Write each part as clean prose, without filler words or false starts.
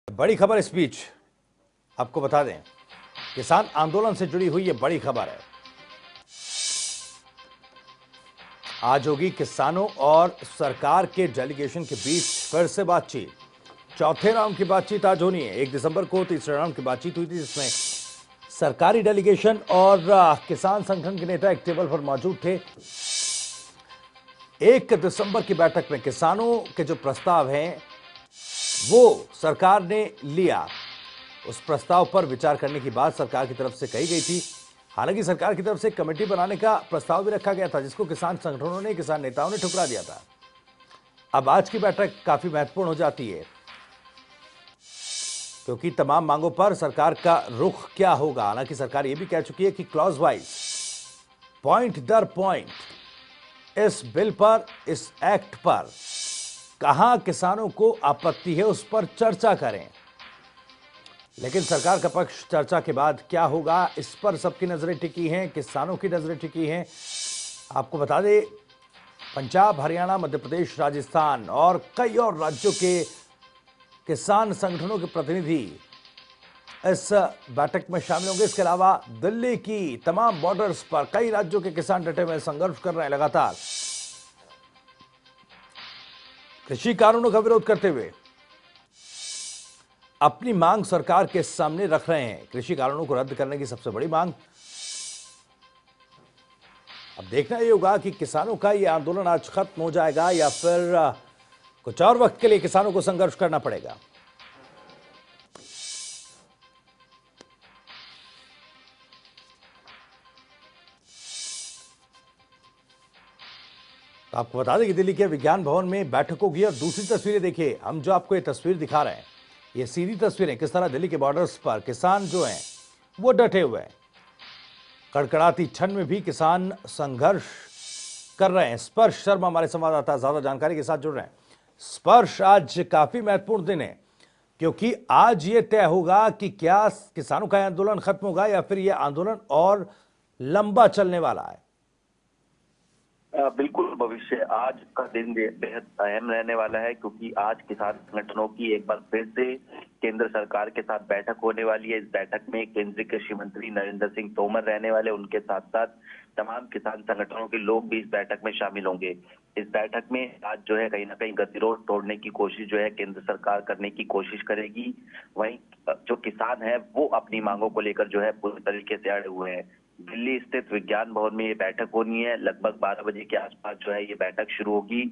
बड़ी खबर इस बीच आपको बता दें, किसान आंदोलन से जुड़ी हुई ये बड़ी खबर है। आज होगी किसानों और सरकार के डेलीगेशन के बीच फिर से बातचीत। चौथे राउंड की बातचीत आज होनी है। 1 दिसंबर को तीसरे राउंड की बातचीत हुई थी, जिसमें सरकारी डेलीगेशन और किसान संगठन के नेता एक टेबल पर मौजूद थे। 1 दिसंबर की बैठक में किसानों के जो प्रस्ताव हैं वो सरकार ने लिया। उस प्रस्ताव पर विचार करने की बात सरकार की तरफ से कही गई थी। हालांकि सरकार की तरफ से कमेटी बनाने का प्रस्ताव भी रखा गया था, जिसको किसान संगठनों ने, किसान नेताओं ने ठुकरा दिया था। अब आज की बैठक काफी महत्वपूर्ण हो जाती है, क्योंकि तमाम मांगों पर सरकार का रुख क्या होगा। हालांकि सरकार यह भी कह चुकी है कि क्लॉज वाइज, पॉइंट दर पॉइंट इस बिल पर, इस एक्ट पर कहां किसानों को आपत्ति है उस पर चर्चा करें। लेकिन सरकार का पक्ष चर्चा के बाद क्या होगा, इस पर सबकी नजरें टिकी हैं, किसानों की नजरें टिकी हैं। आपको बता दें, पंजाब, हरियाणा, मध्य प्रदेश, राजस्थान और कई और राज्यों के किसान संगठनों के प्रतिनिधि इस बैठक में शामिल होंगे। इसके अलावा दिल्ली की तमाम बॉर्डर्स पर कई राज्यों के किसान डटे हुए संघर्ष कर रहे हैं। लगातार कृषि कानूनों का विरोध करते हुए अपनी मांग सरकार के सामने रख रहे हैं। कृषि कानूनों को रद्द करने की सबसे बड़ी मांग। अब देखना यह होगा कि किसानों का यह आंदोलन आज खत्म हो जाएगा या फिर कुछ और वक्त के लिए किसानों को संघर्ष करना पड़ेगा। तो आपको बता दें कि दिल्ली के विज्ञान भवन में बैठक होगी। और दूसरी तस्वीरें देखिए, हम जो आपको ये तस्वीर दिखा रहे हैं, ये सीधी तस्वीरें किस तरह दिल्ली के बॉर्डर्स पर किसान जो हैं वो डटे हुए हैं। कड़कड़ाती ठंड में भी किसान संघर्ष कर रहे हैं। स्पर्श शर्मा हमारे संवाददाता ज्यादा जानकारी के साथ जुड़ रहे हैं। स्पर्श, आज काफी महत्वपूर्ण दिन है, क्योंकि आज ये तय होगा कि क्या किसानों का आंदोलन खत्म होगा या फिर यह आंदोलन और लंबा चलने वाला है। बिल्कुल भविष्य, आज का दिन बेहद अहम रहने वाला है, क्योंकि आज किसान संगठनों की एक बार फिर से केंद्र सरकार के साथ बैठक होने वाली है। इस बैठक में केंद्रीय कृषि मंत्री नरेंद्र सिंह तोमर रहने वाले, उनके साथ साथ तमाम किसान संगठनों के लोग भी इस बैठक में शामिल होंगे। इस बैठक में आज जो है कहीं ना कहीं गतिरोध तोड़ने की कोशिश जो है केंद्र सरकार करने की कोशिश करेगी। वहीं जो किसान है वो अपनी मांगों को लेकर जो है पूरी तरीके से अड़े हुए हैं। दिल्ली स्थित विज्ञान भवन में ये बैठक होनी है। लगभग 12 बजे के आसपास जो है ये बैठक शुरू होगी।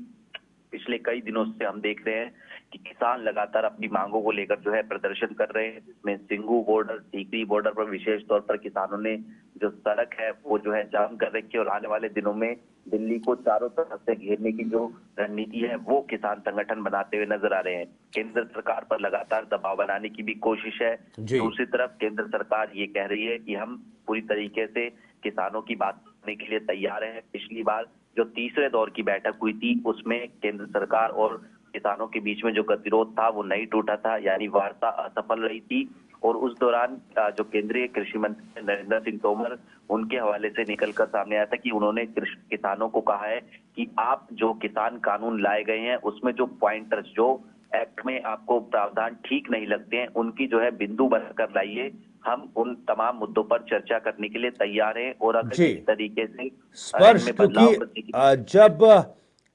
पिछले कई दिनों से हम देख रहे हैं कि किसान लगातार अपनी मांगों को लेकर जो है प्रदर्शन कर रहे हैं, जिसमें सिंगू बॉर्डर, सीकरी बॉर्डर पर विशेष तौर पर किसानों ने जो सड़क है वो जो है जाम कर रखी है। और आने वाले दिनों में दिल्ली को चारों तरफ से घेरने की जो रणनीति है वो किसान संगठन बनाते हुए नजर आ रहे हैं। केंद्र सरकार पर लगातार दबाव बनाने की भी कोशिश है। दूसरी तरफ केंद्र सरकार ये कह रही है कि हम पूरी तरीके से किसानों की बात करने के लिए तैयार है। पिछली बार जो तीसरे दौर की बैठक हुई थी उसमें केंद्र सरकार और किसानों के बीच में जो गतिरोध था वो नहीं टूटा था, यानी वार्ता असफल रही थी। और उस दौरान जो केंद्रीय कृषि मंत्री नरेंद्र सिंह तोमर, उनके हवाले से निकलकर सामने आया था कि उन्होंने किसानों को कहा है कि आप जो किसान कानून लाए गए हैं उसमें जो पॉइंटर्स, जो एक्ट में आपको प्रावधान ठीक नहीं लगते हैं, उनकी जो है बिंदु बनाकर लाइए। हम उन तमाम मुद्दों पर चर्चा करने के लिए तैयार हैं। और अगर इस तरीके से स्पर्श, क्योंकि जब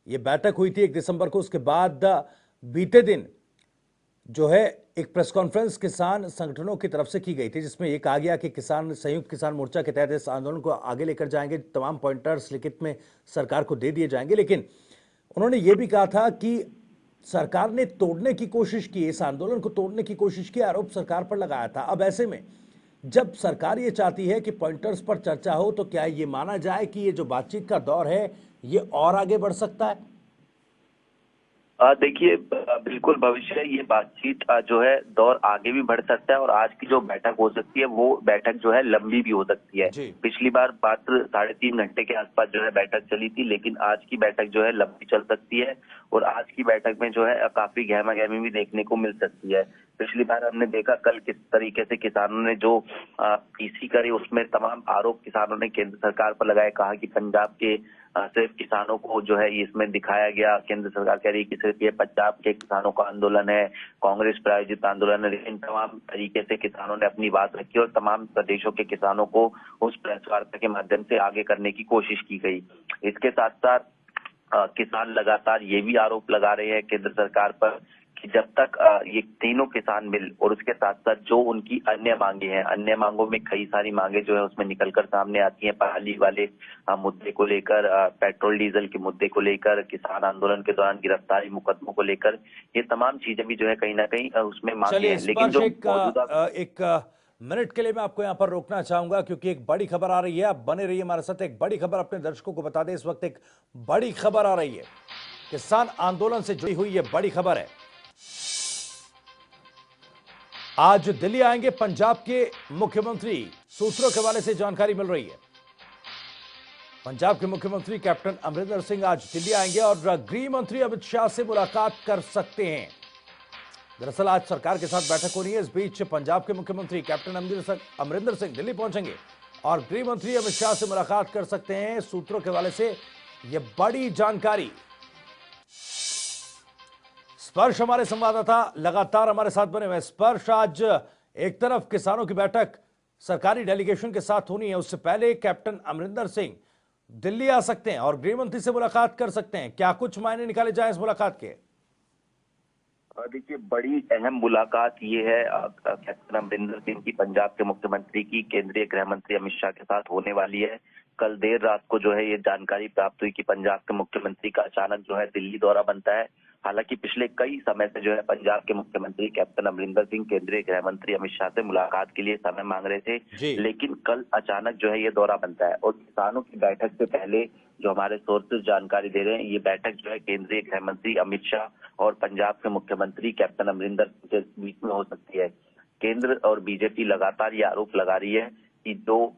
ये बैठक हुई थी 1 दिसंबर को, उसके बाद बीते दिन जो है एक प्रेस कॉन्फ्रेंस किसान संगठनों की तरफ से की गई थी, जिसमें यह कहा गया कि किसान संयुक्त किसान मोर्चा के तहत इस आंदोलन को आगे लेकर जाएंगे। तमाम पॉइंटर्स लिखित में सरकार को दे दिए जाएंगे। लेकिन उन्होंने यह भी कहा था कि सरकार ने तोड़ने की कोशिश की, इस आंदोलन को तोड़ने की कोशिश की, आरोप सरकार पर लगाया था। अब ऐसे में जब सरकार ये चाहती है कि पॉइंटर्स पर चर्चा हो, तो क्या ये माना जाए कि ये जो बातचीत का दौर है ये और आगे बढ़ सकता है? देखिए, बिल्कुल भविष्य, ये बातचीत जो है दौर आगे भी बढ़ सकता है। और आज की जो बैठक हो सकती है वो बैठक जो है लंबी भी हो सकती है। पिछली बार मात्र 3.5 घंटे के आसपास जो है बैठक चली थी, लेकिन आज की बैठक जो है लंबी चल सकती है। और आज की बैठक में जो है काफी गहमा गहमी भी देखने को मिल सकती है। पिछली बार हमने देखा कल किस तरीके से किसानों ने जो पीसी करी, उसमें तमाम आरोप किसानों ने केंद्र सरकार पर लगाए। कहा कि पंजाब के सिर्फ किसानों को जो है इसमें दिखाया गया। केंद्र सरकार कह रही है कि सिर्फ ये पंजाब के किसानों का आंदोलन है, कांग्रेस प्रायोजित आंदोलन है, लेकिन तमाम तरीके से किसानों ने अपनी बात रखी और तमाम प्रदेशों के किसानों को उस प्रेस वार्ता के माध्यम से आगे करने की कोशिश की गई। इसके साथ साथ किसान लगातार ये भी आरोप लगा रहे हैं केंद्र सरकार पर कि जब तक ये तीनों किसान मिल और उसके साथ साथ जो उनकी अन्य मांगे हैं, अन्य मांगों में कई सारी मांगे जो है उसमें निकलकर सामने आती हैं। पहाड़ी वाले मुद्दे को लेकर, पेट्रोल डीजल के मुद्दे को लेकर, किसान आंदोलन के दौरान गिरफ्तारी मुकदमों को लेकर, ये तमाम चीजें भी जो है कहीं ना कहीं उसमें मांगे चलिए हैं। इस लेकिन पर जो एक मिनट के लिए मैं आपको यहां पर रोकना चाहूंगा क्योंकि एक बड़ी खबर आ रही है। आप बने रहिए हमारे साथ। एक बड़ी खबर अपने दर्शकों को बता दें। इस वक्त एक बड़ी खबर आ रही है, किसान आंदोलन से जुड़ी हुई ये बड़ी खबर है। आज दिल्ली आएंगे पंजाब के मुख्यमंत्री, सूत्रों के हवाले से जानकारी मिल रही है। पंजाब के मुख्यमंत्री कैप्टन अमरिंदर सिंह आज दिल्ली आएंगे और गृह मंत्री अमित शाह से मुलाकात कर सकते हैं। दरअसल आज सरकार के साथ बैठक हो रही है। इस बीच पंजाब के मुख्यमंत्री कैप्टन अमरिंदर सिंह दिल्ली पहुंचेंगे और गृह मंत्री अमित शाह से मुलाकात कर सकते हैं। सूत्रों के हवाले से यह बड़ी जानकारी। स्पर्श हमारे संवाददाता लगातार हमारे साथ बने हुए। स्पर्श, आज एक तरफ किसानों की बैठक सरकारी डेलीगेशन के साथ होनी है, उससे पहले कैप्टन अमरिंदर सिंह दिल्ली आ सकते हैं और गृह मंत्री से मुलाकात कर सकते हैं। क्या कुछ मायने निकाले जाए इस मुलाकात के? देखिए, बड़ी अहम मुलाकात ये है कैप्टन अमरिंदर सिंह की पंजाब के मुख्यमंत्री की केंद्रीय गृह मंत्री अमित शाह के साथ होने वाली है। कल देर रात को जो है ये जानकारी प्राप्त हुई कि पंजाब के मुख्यमंत्री का अचानक जो है दिल्ली दौरा बनता है। हालांकि पिछले कई समय से जो है पंजाब के मुख्यमंत्री कैप्टन अमरिंदर सिंह केंद्रीय गृह मंत्री अमित शाह से मुलाकात के लिए समय मांग रहे थे, लेकिन कल अचानक जो है ये दौरा बनता है। और किसानों की बैठक से पहले जो हमारे सोर्सेज जानकारी दे रहे हैं, ये बैठक जो है केंद्रीय गृह मंत्री अमित शाह और पंजाब के मुख्यमंत्री कैप्टन अमरिंदर सिंह के बीच में हो सकती है। केंद्र और बीजेपी लगातार ये आरोप लगा रही है कि जो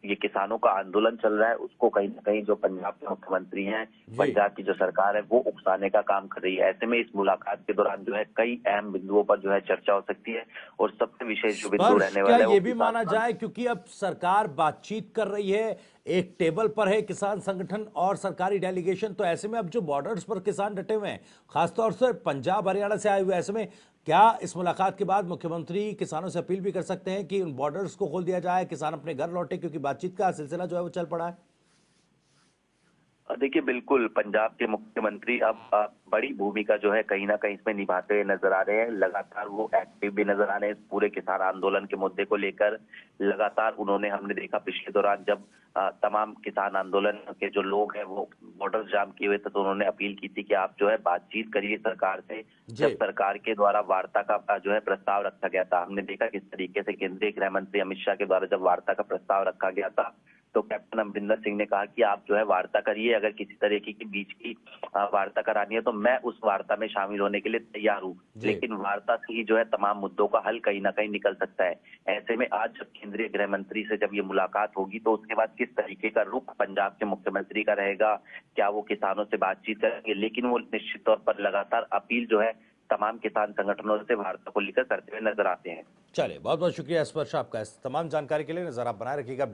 ये किसानों का आंदोलन चल रहा है उसको कहीं ना कहीं जो पंजाब के मुख्यमंत्री हैं, पंजाब की जो सरकार है, वो उकसाने का काम कर रही है। ऐसे में इस मुलाकात के दौरान जो है कई अहम बिंदुओं पर जो है चर्चा हो सकती है और सबसे विशेष जो बिंदु रहने वाला है ये भी माना जाए, क्योंकि अब सरकार बातचीत कर रही है, एक टेबल पर है किसान संगठन और सरकारी डेलीगेशन, तो ऐसे में अब जो बॉर्डर्स पर किसान डटे हुए हैं, खासतौर से पंजाब हरियाणा से आए हुए, ऐसे में क्या इस मुलाकात के बाद मुख्यमंत्री किसानों से अपील भी कर सकते हैं कि उन बॉर्डर्स को खोल दिया जाए, किसान अपने घर लौटे, क्योंकि बातचीत का सिलसिला जो है वो चल पड़ा है? देखिए, बिल्कुल पंजाब के मुख्यमंत्री अब बड़ी भूमिका जो है कहीं ना कहीं इसमें निभाते हुए नजर आ रहे हैं। लगातार वो एक्टिव भी नजर आ रहे हैं इस पूरे किसान आंदोलन के मुद्दे को लेकर। लगातार उन्होंने, हमने देखा पिछले दौरान जब तमाम किसान आंदोलन के जो लोग हैं वो बॉर्डर जाम किए हुए थे, तो उन्होंने अपील की थी कि आप जो है बातचीत करिए सरकार से। जब सरकार के द्वारा वार्ता का जो है प्रस्ताव रखा गया था, हमने देखा किस तरीके से केंद्रीय गृह मंत्री अमित शाह के द्वारा जब वार्ता का प्रस्ताव रखा गया था, तो कैप्टन अमरिंदर सिंह ने कहा कि आप जो है वार्ता करिए, अगर किसी तरीके की बीच की वार्ता करानी है तो मैं उस वार्ता में शामिल होने के लिए तैयार हूँ, लेकिन वार्ता से ही जो है तमाम मुद्दों का हल कहीं ना कहीं निकल सकता है। ऐसे में आज जब केंद्रीय गृह मंत्री से जब ये मुलाकात होगी तो उसके बाद किस तरीके का रुख पंजाब के मुख्यमंत्री का रहेगा, क्या वो किसानों से बातचीत करेंगे, लेकिन वो निश्चित तौर पर लगातार अपील जो है तमाम किसान संगठनों से वार्ता को लेकर करते हुए नजर आते हैं। चलिए, बहुत बहुत शुक्रिया स्पर्श आपका इस तमाम जानकारी के लिए। नजर आप बनाए रखिएगा।